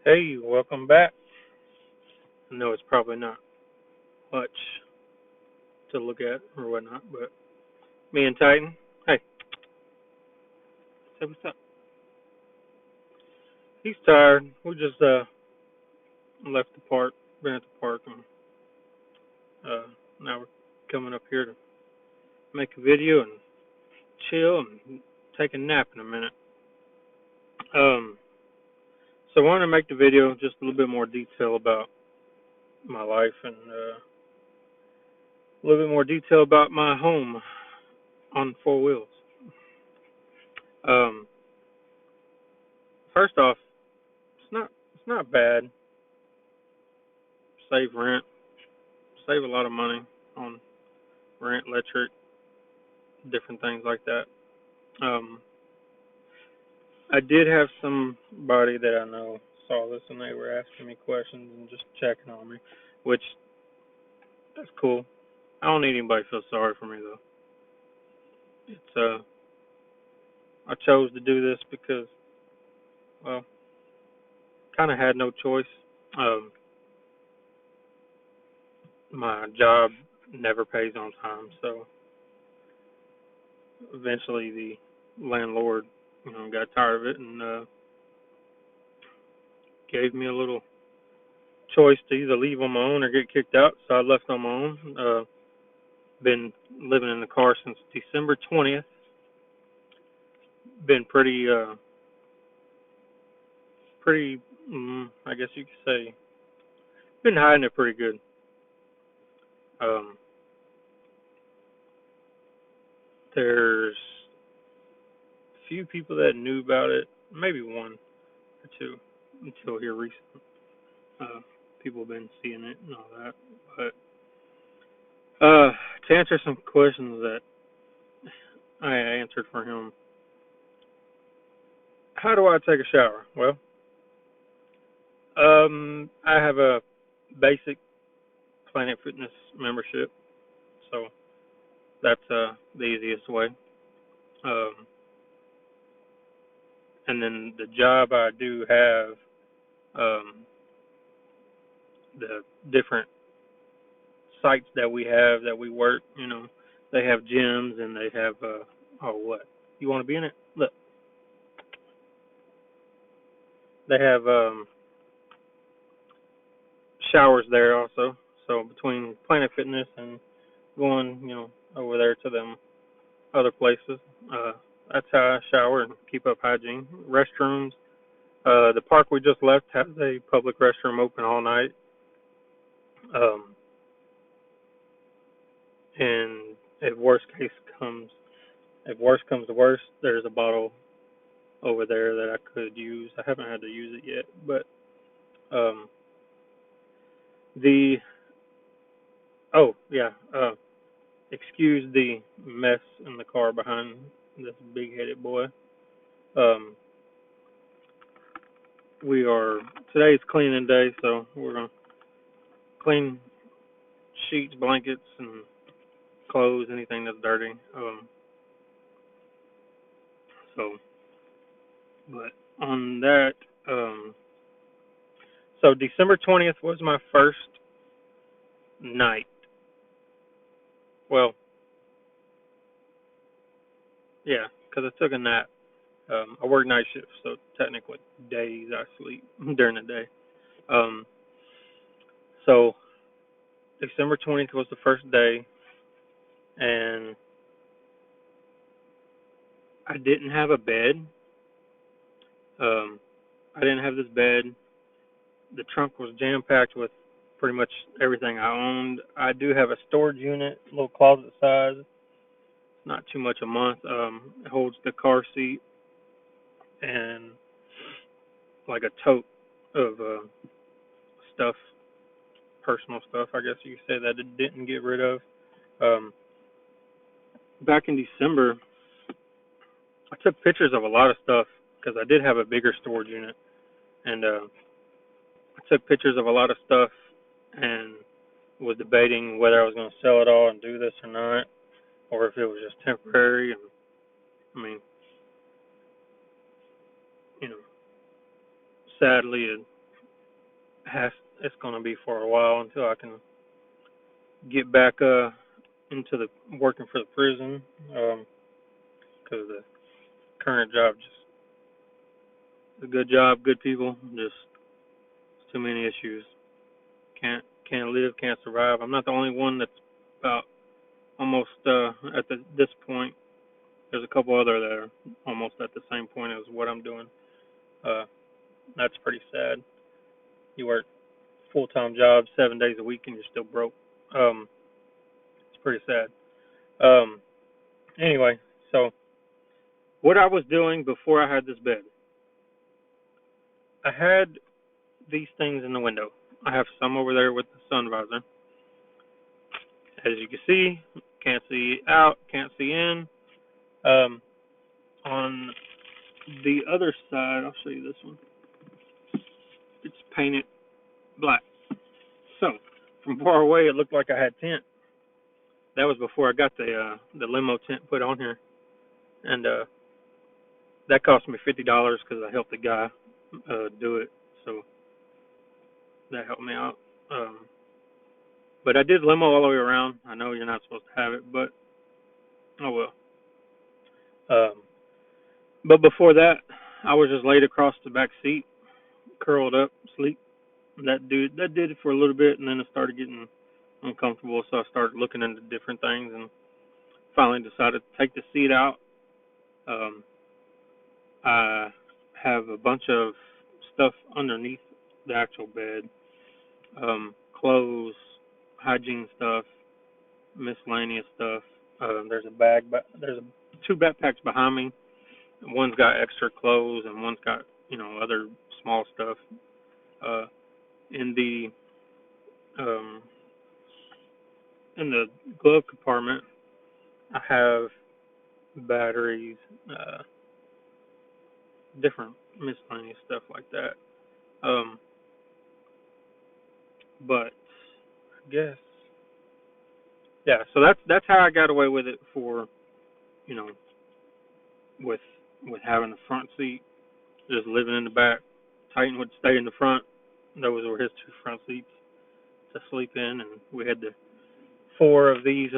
Hey, welcome back. I know it's probably not much to look at or whatnot, but me and Titan, hey, say what's up. He's tired. We just left the park, been at the park, and uh, now we're coming up here to make a video and chill and take a nap in a minute. Um, so I wanted to make the video just a little bit more detail about my life and a little bit more detail about my home on four wheels. Um, First off, it's not bad. Save rent, save a lot of money on rent, electric, different things like that. Um, I did have somebody that I know saw this and they were asking me questions and just checking on me, which that's cool. I don't need anybody to feel sorry for me though. It's I chose to do this because well, kind of had no choice. Um, my job never pays on time, so eventually the landlord, got tired of it and gave me a little choice to either leave on my own or get kicked out, so I left on my own. Been living in the car since December 20th. Been pretty, I guess you could say, been hiding it pretty good. Um, there's a few people that knew about it, maybe one or two, until here recent. Uh, People have been seeing it and all that. But to answer some questions that I answered for him, how do I take a shower? Well, I have a basic Planet Fitness membership, so that's the easiest way. Um, and then the job I do have, um, the different sites that we have that we work, they have gyms and they have oh what? You want to be in it? Look, they have showers there also. So between Planet Fitness and going, over there to them other places, uh, that's how I shower and keep up hygiene. Restrooms. The park we just left has a public restroom open all night. Um, and if worst case comes, if worst comes to worst, there's a bottle over there that I could use. I haven't had to use it yet, but um, the oh yeah, excuse the mess in the car behind this big-headed boy. Um, we are today's cleaning day, so we're gonna clean sheets, blankets, and clothes, anything that's dirty. So, but on that, um, so December 20th was my first night. Well, yeah, because I took a nap. I work night shifts, so technically days I sleep during the day. Um, so December 20th was the first day, and I didn't have a bed. Um, I didn't have this bed. The trunk was jam packed with pretty much everything I owned. I do have a storage unit, little closet size, not too much a month. It holds the car seat and like a tote of stuff, personal stuff, I guess you could say, that it didn't get rid of. Um, Back in December, I took pictures of a lot of stuff because I did have a bigger storage unit, and I took pictures of a lot of stuff and was debating whether I was going to sell it all and do this or not, or if it was just temporary. And I mean, you know, sadly, it's going to be for a while until I can get back into the working for the prison, because the current job just a good job, good people, just too many issues. Can't live, can't survive. I'm not the only one that's about almost at this point. There's a couple other that are almost at the same point as what I'm doing. Uh, that's pretty sad. You work full-time job 7 days a week and you're still broke. It's pretty sad. Um, anyway, so what I was doing before I had this bed, I had these things in the window. I have some over there with the sun visor. As you can see, can't see out, can't see in. On the other side, I'll show you this one. It's painted black. So from far away, it looked like I had tint. That was before I got the limo tent put on here, and that cost me $50 because I helped the guy do it. So that helped me out. But I did limo all the way around. I know you're not supposed to have it, but oh well. Um, but before that, I was just laid across the back seat, curled up, sleep. That did it for a little bit, and then it started getting uncomfortable. So I started looking into different things, and finally decided to take the seat out. Um, I have a bunch of stuff underneath the actual bed, clothes, hygiene stuff, miscellaneous stuff. There's a bag, but there's two backpacks behind me. One's got extra clothes, and one's got other small stuff. Uh, in the um, in the glove compartment, I have batteries, different miscellaneous stuff like that. Um, but I guess yeah. So that's how I got away with it for you know with having the front seat, just living in the back. Titan would stay in the front. Those were his two front seats to sleep in, and we had the four of these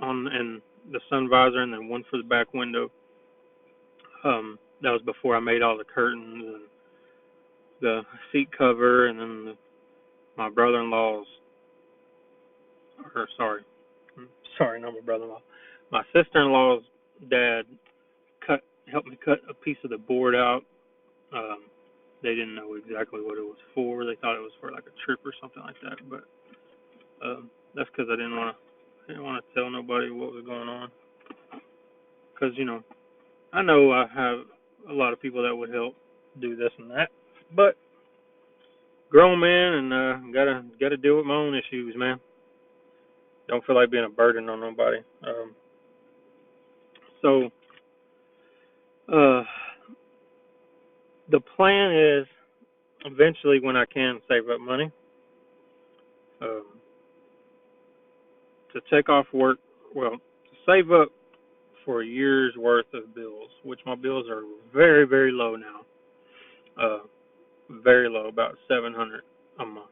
on and the sun visor, and then one for the back window. That was before I made all the curtains and the seat cover, and then my brother-in-law's, or sorry, not my brother-in-law, my sister-in-law's dad helped me cut a piece of the board out. Um, they didn't know exactly what it was for. They thought it was for like a trip or something like that, but that's because I didn't want to tell nobody what was going on. Because I know I have a lot of people that would help do this and that, but grown man and gotta deal with my own issues, man. Don't feel like being a burden on nobody. So uh, the plan is eventually when I can save up money, um, to take off work. Well, to save up for a year's worth of bills, which my bills are very, very low now. Uh, very low, about 700 a month.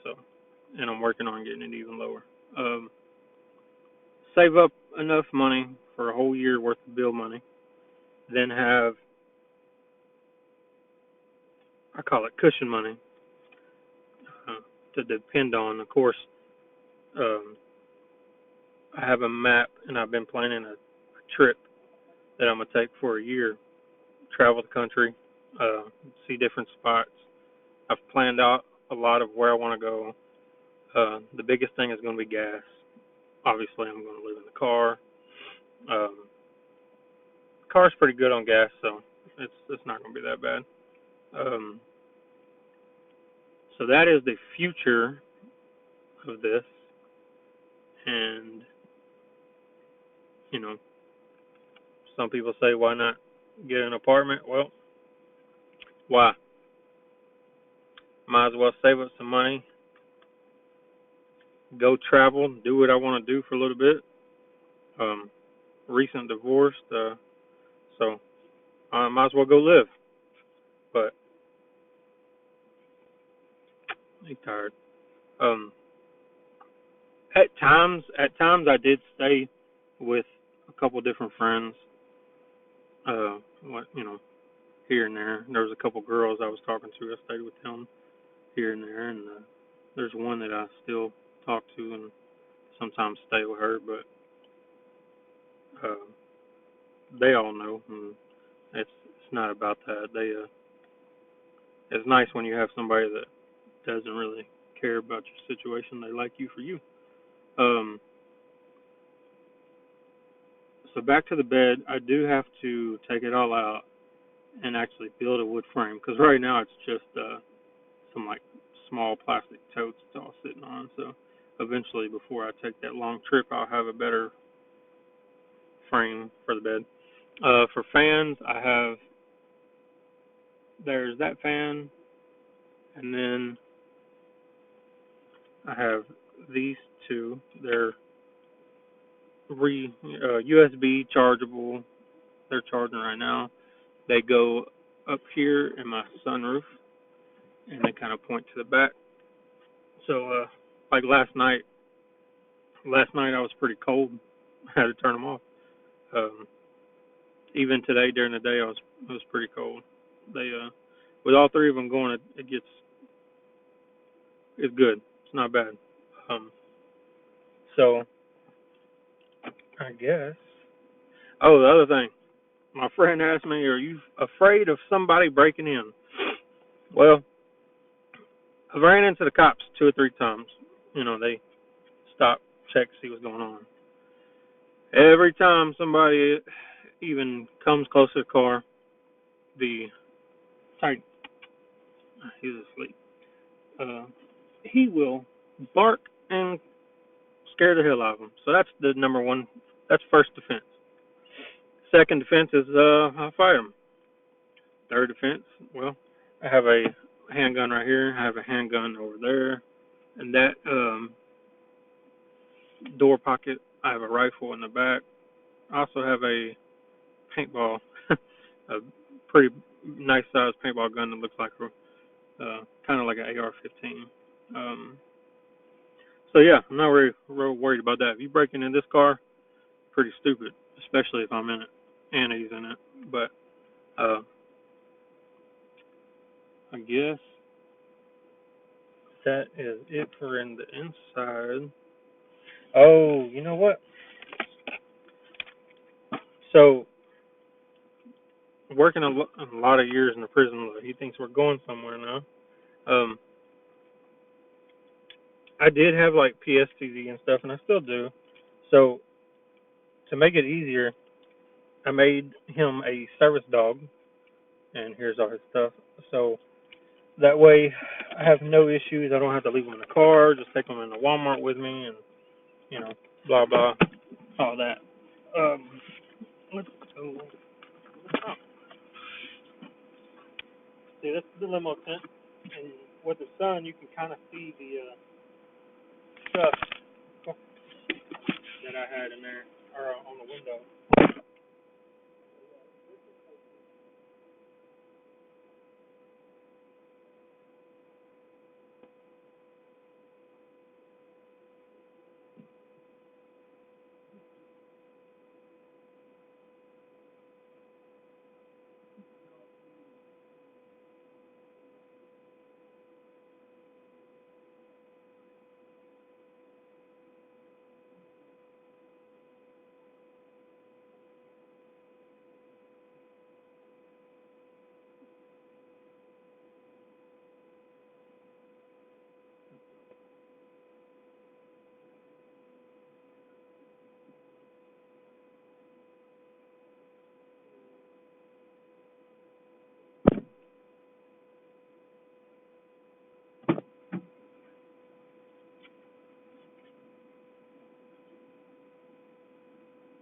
So, and I'm working on getting it even lower. Um, Save up enough money for a whole year worth of bill money, then have, I call it cushion money, uh, to depend on. Of course, um, I have a map and I've been planning a trip that I'm gonna take for a year, travel the country, see different spots. I've planned out a lot of where I want to go. The biggest thing is going to be gas. Obviously, I'm going to live in the car. Um, the car's pretty good on gas, so it's not going to be that bad. Um, so that is the future of this, and you know, some people say, why not get an apartment? Well, why? Might as well save up some money, go travel, do what I want to do for a little bit. Um, Recent divorced, so I might as well go live. But pretty tired. Um, at times I did stay with a couple different friends. What here and there. There was a couple girls I was talking to. I stayed with them here and there, and there's one that I still talk to and sometimes stay with her. But uh, they all know, and it's not about that. It's nice when you have somebody that doesn't really care about your situation. They like you for you. Um, so back to the bed. I do have to take it all out and actually build a wood frame because right now it's just some like small plastic totes it's all sitting on. So eventually, before I take that long trip, I'll have a better frame for the bed. For fans, there's that fan, and then I have these two. They're USB chargeable. They're charging right now. They go up here in my sunroof, and they kind of point to the back. So, like last night I was pretty cold. I had to turn them off. Um, Even today during the day, I was pretty cold. They with all three of them going, it's good. It's not bad. Um, so I guess. Oh, the other thing, my friend asked me, "Are you afraid of somebody breaking in?" Well, I ran into the cops 2 or 3 times. They stopped, checked, see what's going on. Every time somebody even comes close to the car, the type he's asleep. Uh, he will bark and scare the hell out of them. So that's the number one. That's first defense. Second defense is I fight them. Third defense, well, I have a handgun right here. I have a handgun over there, and that door pocket. I have a rifle in the back. I also have a paintball, a pretty nice sized paintball gun that looks like kind of like an AR-15. Um, so yeah, I'm not really real worried about that. If you break into this car, pretty stupid, especially if I'm in it and he's in it. But uh, I guess that is it for in the inside. Oh, you know what? So working a lot of years in the prison, he thinks we're going somewhere now. Um, I did have like PSTD and stuff, and I still do. So to make it easier, I made him a service dog, and here's all his stuff. So that way, I have no issues. I don't have to leave him in the car. Just take him into Walmart with me, and blah blah, all that. Um, let's go. Oh, see, that's the limo tent, and with the sun, you can kind of see the stuff that I had in there or on the window.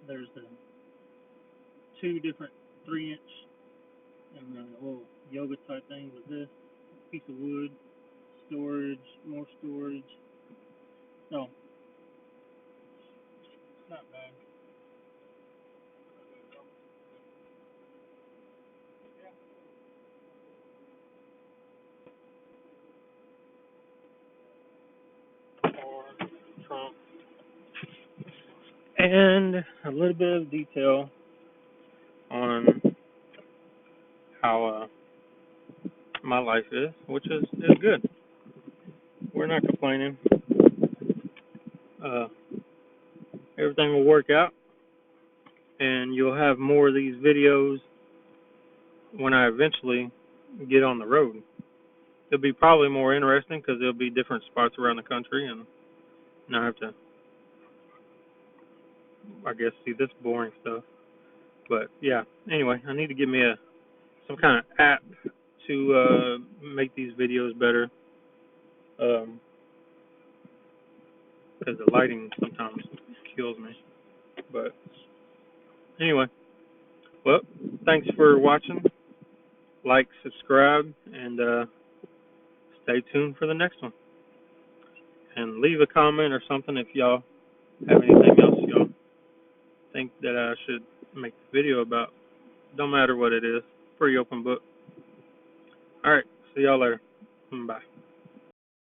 There's the two different 3-inch and then a little yoga type thing with this piece of wood, storage, more storage. So it's not bad. trunk, and a little bit of detail on how my life is, which is good. We're not complaining. Uh, Everything will work out, and you'll have more of these videos when I eventually get on the road. It'll be probably more interesting because there'll be different spots around the country, and not have to, I guess, see this boring stuff. But yeah, anyway, I need to get me some kind of app to make these videos better, because the lighting sometimes kills me. But anyway, well, thanks for watching. Like, subscribe, and stay tuned for the next one. And leave a comment or something if y'all have anything else y'all think that I should make a video about. Don't matter what it is. Pretty open book. Alright, see y'all later. Bye.